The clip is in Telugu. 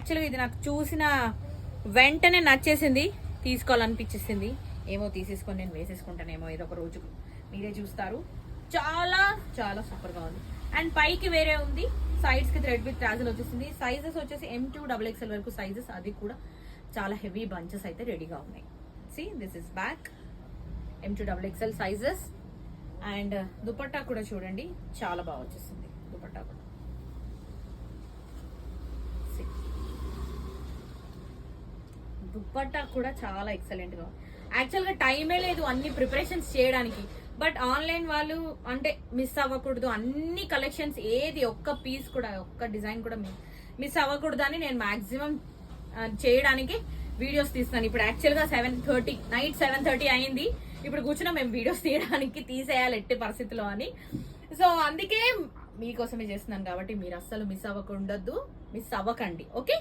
యాక్చువల్గా ఇది నాకు చూసిన వెంటనే నచ్చేసింది, తీసుకోవాలనిపించేసింది. ఏమో తీసేసుకొని నేను వేసేసుకుంటానేమో ఏదో ఒక రోజు, మీరే చూస్తారు. చాలా చాలా సూపర్గా ఉంది. అండ్ పైకి వేరే ఉంది, సైడ్స్ కి థ్రెడ్ విత్ ట్రాజల్ వచ్చేసింది. సైజెస్ వచ్చేసి M2 XXL వరకు సైజెస్, అది కూడా చాలా హెవీ బంచెస్ అయితే రెడీగా ఉన్నాయి. See this is back, M2 XXL sizes. And dupatta కూడా చూడండి, చాలా బాగా వచ్చేసింది దుపట్టా కూడా. దుపట్టా కూడా చాలా ఎక్సలెంట్ గా. యాక్చువల్ గా టైమే లేదు అన్ని ప్రిపరేషన్స్ చేయడానికి, బట్ ఆన్లైన్ వాళ్ళు అంటే మిస్ అవ్వకూడదు, అన్ని కలెక్షన్స్ ఏది ఒక్క పీస్ కూడా ఒక్క డిజైన్ కూడా మిస్ అవ్వకూడదు అని నేను మాక్సిమం చేయడానికి వీడియోస్ తీస్తాను. ఇప్పుడు యాక్చువల్ గా 7:30 నైట్ 7:30 అయింది. ఇప్పుడు కూర్చున్నా మేము వీడియోస్ తీయడానికి, తీసేయాలి ఎట్టి పరిస్థితిలో అని. సో అందుకే మీకోసమే చేస్తున్నాను కాబట్టి మీరు అస్సలు మిస్ అవ్వకుండద్దు, మిస్ అవ్వకండి. ఓకే.